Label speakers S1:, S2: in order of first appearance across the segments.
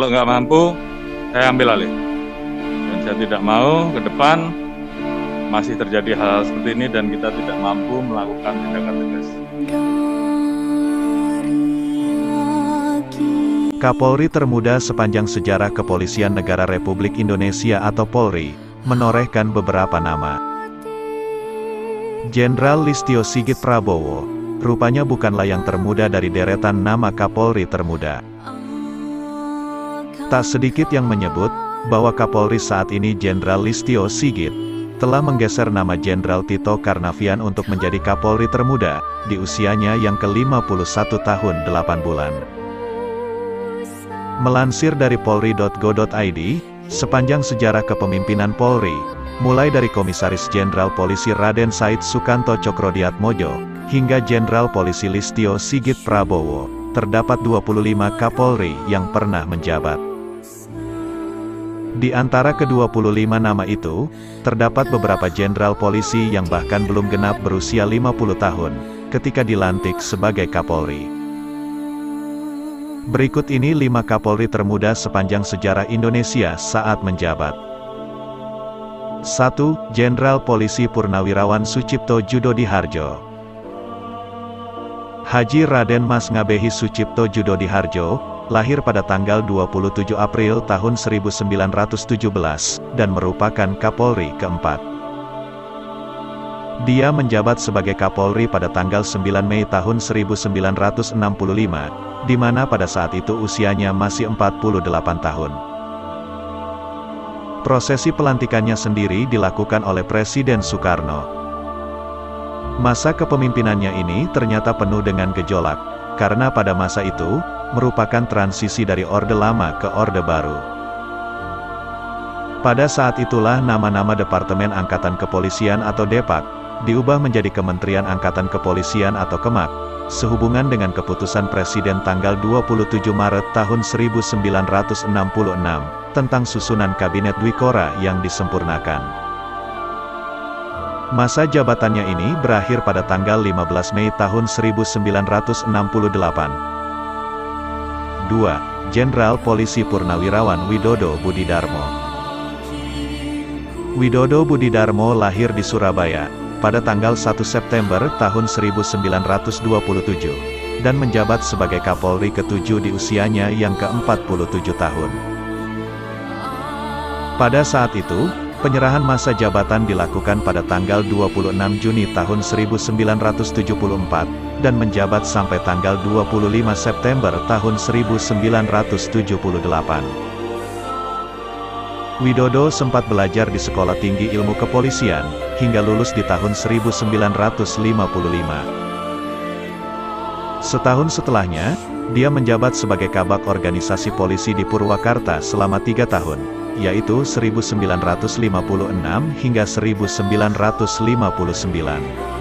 S1: kalau nggak mampu, saya ambil alih. Dan saya tidak mau ke depan masih terjadi hal seperti ini dan kita tidak mampu melakukan tindakan tegas.
S2: Kapolri termuda sepanjang sejarah Kepolisian Negara Republik Indonesia atau Polri, menorehkan beberapa nama. Jenderal Listio Sigit Prabowo, rupanya bukanlah yang termuda dari deretan nama Kapolri termuda. Tak sedikit yang menyebut, bahwa Kapolri saat ini Jenderal Listio Sigit, telah menggeser nama Jenderal Tito Karnavian untuk menjadi Kapolri termuda, di usianya yang ke-51 tahun 8 bulan. Melansir dari polri.go.id, sepanjang sejarah kepemimpinan Polri, mulai dari Komisaris Jenderal Polisi Raden Said Sukanto Cokrodiatmojo, hingga Jenderal Polisi Listio Sigit Prabowo, terdapat 25 Kapolri yang pernah menjabat. Di antara ke-25 nama itu, terdapat beberapa Jenderal Polisi yang bahkan belum genap berusia 50 tahun, ketika dilantik sebagai Kapolri. Berikut ini 5 Kapolri termuda sepanjang sejarah Indonesia saat menjabat. 1. Jenderal Polisi Purnawirawan Sucipto Judodihardjo. Haji Raden Mas Ngabehi Sucipto Judodihardjo, lahir pada tanggal 27 April tahun 1917, dan merupakan Kapolri keempat. Dia menjabat sebagai Kapolri pada tanggal 9 Mei tahun 1965, di mana pada saat itu usianya masih 48 tahun. Prosesi pelantikannya sendiri dilakukan oleh Presiden Soekarno. Masa kepemimpinannya ini ternyata penuh dengan gejolak, karena pada masa itu, merupakan transisi dari Orde Lama ke Orde Baru. Pada saat itulah nama-nama Departemen Angkatan Kepolisian atau Depak, diubah menjadi Kementerian Angkatan Kepolisian atau Kemak, sehubungan dengan keputusan Presiden tanggal 27 Maret tahun 1966, tentang susunan Kabinet Dwikora yang disempurnakan. Masa jabatannya ini berakhir pada tanggal 15 Mei tahun 1968. 2. Jenderal Polisi Purnawirawan Widodo Budidarmo. Widodo Budidarmo lahir di Surabaya, pada tanggal 1 September tahun 1927, dan menjabat sebagai Kapolri ke-7 di usianya yang ke-47 tahun. Pada saat itu, penyerahan masa jabatan dilakukan pada tanggal 26 Juni tahun 1974, dan menjabat sampai tanggal 25 September tahun 1978. Widodo sempat belajar di Sekolah Tinggi Ilmu Kepolisian, hingga lulus di tahun 1955. Setahun setelahnya, dia menjabat sebagai Kabak Organisasi Polisi di Purwakarta selama 3 tahun, yaitu 1956 hingga 1959.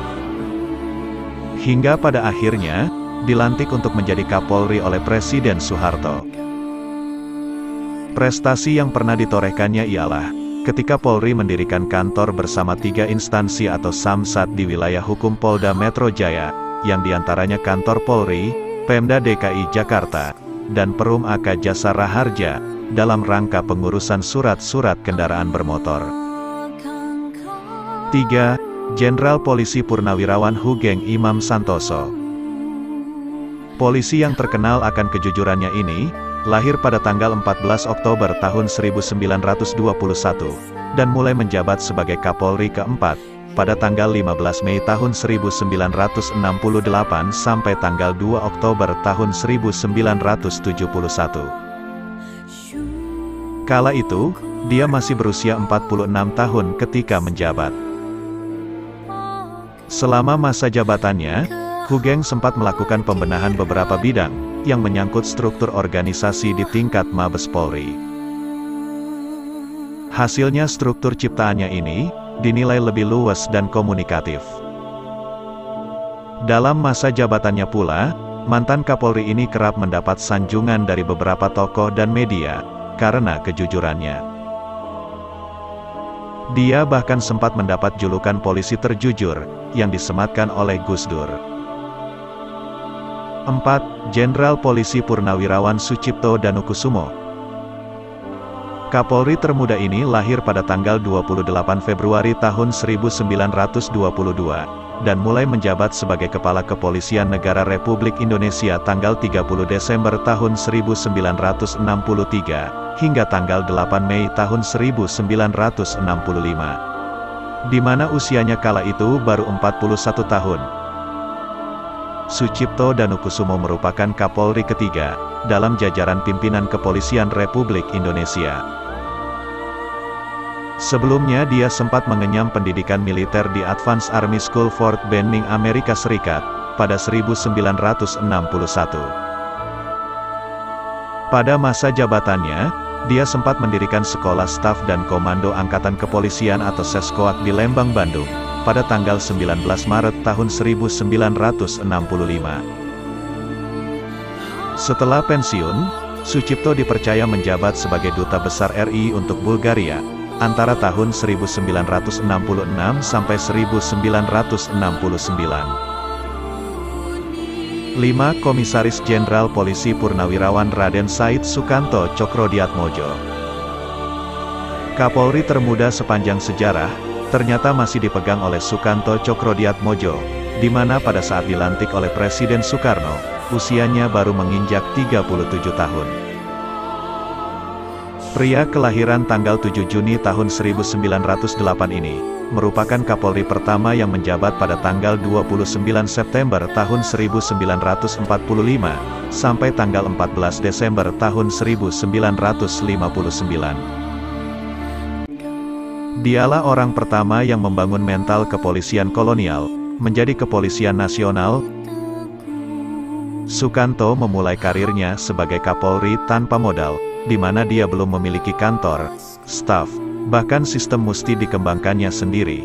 S2: Hingga pada akhirnya, dilantik untuk menjadi Kapolri oleh Presiden Soeharto. Prestasi yang pernah ditorehkannya ialah, ketika Polri mendirikan kantor bersama 3 instansi atau Samsat di wilayah hukum Polda Metro Jaya, yang diantaranya Kantor Polri, Pemda DKI Jakarta, dan Perum AK Jasa Raharja, dalam rangka pengurusan surat-surat kendaraan bermotor. 3. Jenderal Polisi Purnawirawan Hugeng Imam Santoso. Polisi yang terkenal akan kejujurannya ini, lahir pada tanggal 14 Oktober tahun 1921, dan mulai menjabat sebagai Kapolri keempat, pada tanggal 15 Mei tahun 1968 sampai tanggal 2 Oktober tahun 1971. Kala itu, dia masih berusia 46 tahun ketika menjabat. Selama masa jabatannya, Hugeng sempat melakukan pembenahan beberapa bidang, yang menyangkut struktur organisasi di tingkat Mabes Polri. Hasilnya struktur ciptaannya ini, dinilai lebih luas dan komunikatif. Dalam masa jabatannya pula, mantan Kapolri ini kerap mendapat sanjungan dari beberapa tokoh dan media, karena kejujurannya. Dia bahkan sempat mendapat julukan polisi terjujur, yang disematkan oleh Gus Dur. 4. Jenderal Polisi Purnawirawan Sucipto Danukusumo. Kapolri termuda ini lahir pada tanggal 28 Februari tahun 1922, dan mulai menjabat sebagai Kepala Kepolisian Negara Republik Indonesia tanggal 30 Desember tahun 1963, hingga tanggal 8 Mei tahun 1965. Di mana usianya kala itu baru 41 tahun. Sucipto Danukusumo merupakan Kapolri ketiga dalam jajaran pimpinan Kepolisian Republik Indonesia. Sebelumnya dia sempat mengenyam pendidikan militer di Advanced Army School Fort Benning, Amerika Serikat, pada 1961. Pada masa jabatannya, dia sempat mendirikan Sekolah Staf dan Komando Angkatan Kepolisian atau Seskoak di Lembang, Bandung, pada tanggal 19 Maret tahun 1965. Setelah pensiun, Sucipto dipercaya menjabat sebagai Duta Besar RI untuk Bulgaria, antara tahun 1966 sampai 1969. 5. Komisaris Jenderal Polisi Purnawirawan Raden Said Sukanto Cokrodiatmojo. Kapolri termuda sepanjang sejarah, ternyata masih dipegang oleh Sukanto Cokrodiatmojo, di mana pada saat dilantik oleh Presiden Soekarno, usianya baru menginjak 37 tahun. Pria kelahiran tanggal 7 Juni tahun 1908 ini, merupakan Kapolri pertama yang menjabat pada tanggal 29 September tahun 1945, sampai tanggal 14 Desember tahun 1959. Dialah orang pertama yang membangun mental kepolisian kolonial, menjadi kepolisian nasional. Sukanto memulai karirnya sebagai Kapolri tanpa modal, di mana dia belum memiliki kantor, staf, bahkan sistem musti dikembangkannya sendiri.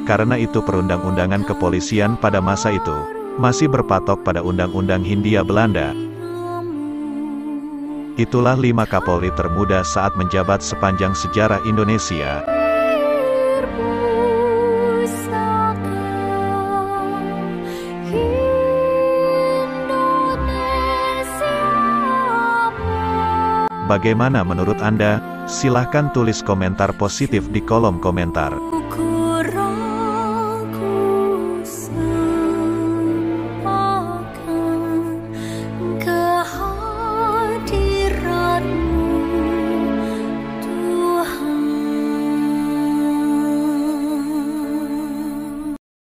S2: Karena itu perundang-undangan kepolisian pada masa itu, masih berpatok pada Undang-Undang Hindia Belanda. Itulah 5 Kapolri termuda saat menjabat sepanjang sejarah Indonesia. Bagaimana menurut Anda? Silahkan tulis komentar positif di kolom komentar.